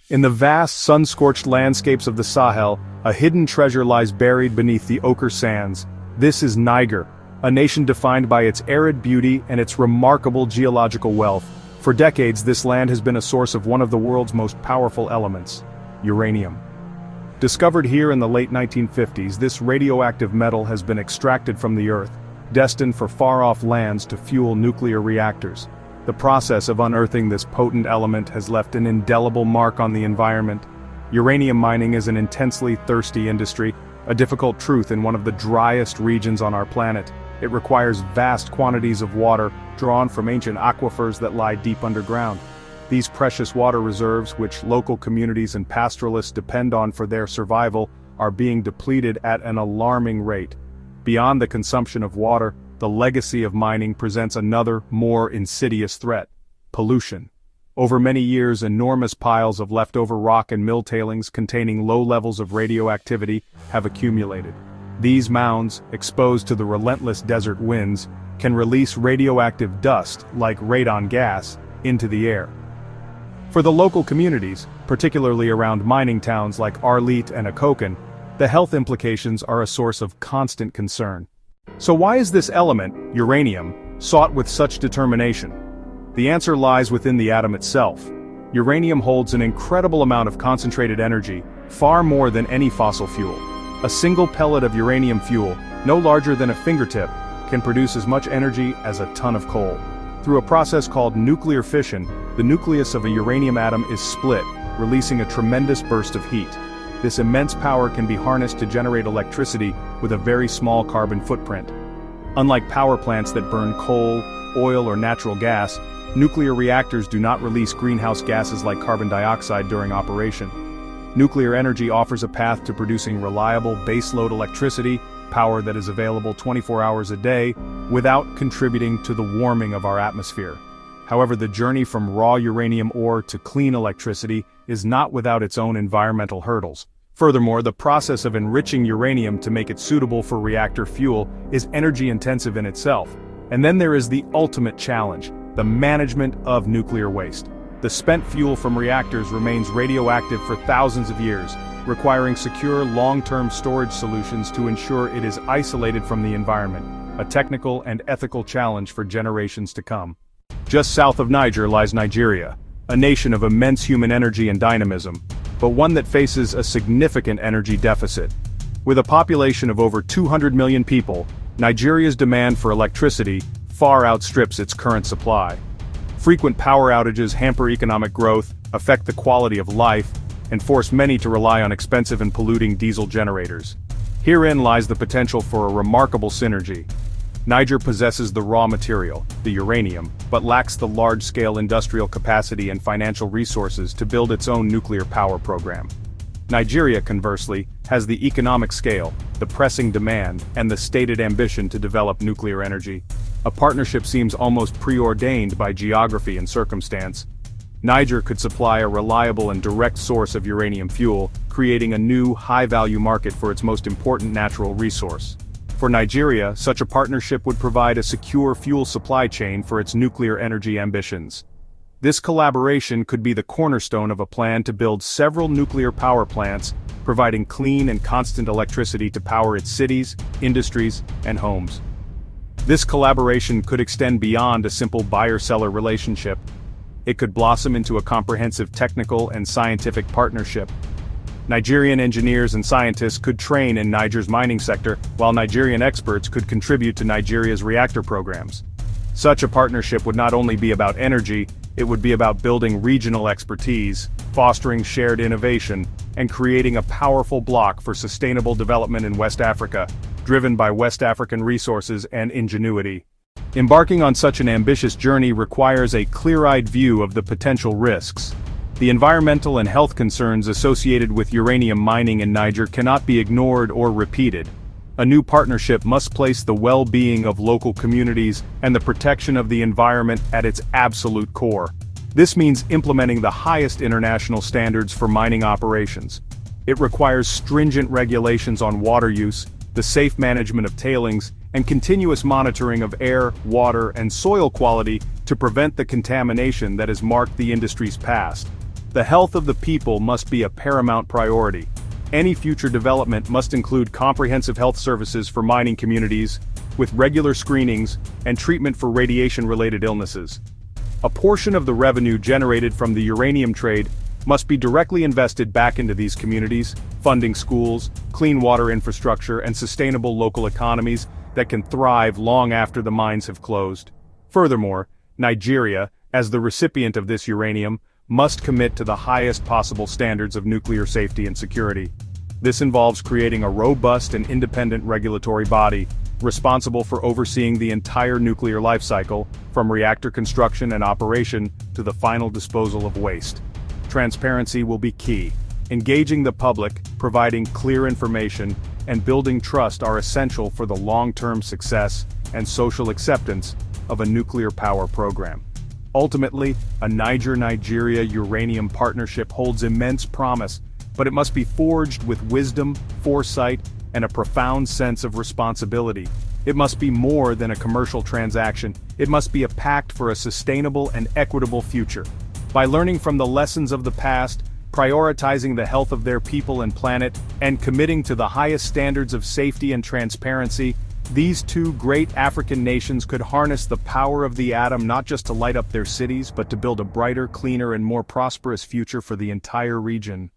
In the vast, sun-scorched landscapes of the Sahel, a hidden treasure lies buried beneath the ochre sands. This is Niger, a nation defined by its arid beauty and its remarkable geological wealth. For decades, this land has been a source of one of the world's most powerful elements, uranium. Discovered here in the late 1950s, this radioactive metal has been extracted from the earth, destined for far-off lands to fuel nuclear reactors. The process of unearthing this potent element has left an indelible mark on the environment. Uranium mining is an intensely thirsty industry, a difficult truth in one of the driest regions on our planet. It requires vast quantities of water, drawn from ancient aquifers that lie deep underground. These precious water reserves, which local communities and pastoralists depend on for their survival, are being depleted at an alarming rate. Beyond the consumption of water, the legacy of mining presents another, more insidious threat: pollution. Over many years, enormous piles of leftover rock and mill tailings containing low levels of radioactivity have accumulated. These mounds, exposed to the relentless desert winds, can release radioactive dust, like radon gas, into the air. For the local communities, particularly around mining towns like Arlit and Akokan, the health implications are a source of constant concern. So why is this element, uranium, sought with such determination? The answer lies within the atom itself. Uranium holds an incredible amount of concentrated energy, far more than any fossil fuel. A single pellet of uranium fuel, no larger than a fingertip, can produce as much energy as a ton of coal. Through a process called nuclear fission, the nucleus of a uranium atom is split, releasing a tremendous burst of heat. This immense power can be harnessed to generate electricity with a very small carbon footprint. Unlike power plants that burn coal, oil, or natural gas, nuclear reactors do not release greenhouse gases like carbon dioxide during operation. Nuclear energy offers a path to producing reliable baseload electricity, power that is available 24 hours a day, without contributing to the warming of our atmosphere. However, the journey from raw uranium ore to clean electricity is not without its own environmental hurdles. Furthermore, the process of enriching uranium to make it suitable for reactor fuel is energy-intensive in itself. And then there is the ultimate challenge: the management of nuclear waste. The spent fuel from reactors remains radioactive for thousands of years, requiring secure long-term storage solutions to ensure it is isolated from the environment, a technical and ethical challenge for generations to come. Just south of Niger lies Nigeria, a nation of immense human energy and dynamism, but one that faces a significant energy deficit. With a population of over 200 million people, Nigeria's demand for electricity far outstrips its current supply. Frequent power outages hamper economic growth, affect the quality of life, and force many to rely on expensive and polluting diesel generators. Herein lies the potential for a remarkable synergy. Niger possesses the raw material, the uranium, but lacks the large-scale industrial capacity and financial resources to build its own nuclear power program. Nigeria, conversely, has the economic scale, the pressing demand, and the stated ambition to develop nuclear energy. A partnership seems almost preordained by geography and circumstance. Niger could supply a reliable and direct source of uranium fuel, creating a new, high-value market for its most important natural resource. For Nigeria, such a partnership would provide a secure fuel supply chain for its nuclear energy ambitions. This collaboration could be the cornerstone of a plan to build several nuclear power plants, providing clean and constant electricity to power its cities, industries, and homes. This collaboration could extend beyond a simple buyer-seller relationship. It could blossom into a comprehensive technical and scientific partnership. Nigerian engineers and scientists could train in Niger's mining sector, while Nigerian experts could contribute to Nigeria's reactor programs. Such a partnership would not only be about energy, it would be about building regional expertise, fostering shared innovation, and creating a powerful bloc for sustainable development in West Africa, driven by West African resources and ingenuity. Embarking on such an ambitious journey requires a clear-eyed view of the potential risks. The environmental and health concerns associated with uranium mining in Niger cannot be ignored or repeated. A new partnership must place the well-being of local communities and the protection of the environment at its absolute core. This means implementing the highest international standards for mining operations. It requires stringent regulations on water use, the safe management of tailings, and continuous monitoring of air, water, and soil quality to prevent the contamination that has marked the industry's past. The health of the people must be a paramount priority. Any future development must include comprehensive health services for mining communities, with regular screenings and treatment for radiation-related illnesses. A portion of the revenue generated from the uranium trade must be directly invested back into these communities, funding schools, clean water infrastructure, and sustainable local economies that can thrive long after the mines have closed. Furthermore, Nigeria, as the recipient of this uranium, must commit to the highest possible standards of nuclear safety and security. This involves creating a robust and independent regulatory body, responsible for overseeing the entire nuclear life cycle, from reactor construction and operation to the final disposal of waste. Transparency will be key. Engaging the public, providing clear information, and building trust are essential for the long-term success and social acceptance of a nuclear power program. Ultimately, a Niger-Nigeria uranium partnership holds immense promise, but it must be forged with wisdom, foresight, and a profound sense of responsibility. It must be more than a commercial transaction. It must be a pact for a sustainable and equitable future. By learning from the lessons of the past, prioritizing the health of their people and planet, and committing to the highest standards of safety and transparency, these two great African nations could harness the power of the atom not just to light up their cities, but to build a brighter, cleaner, and more prosperous future for the entire region.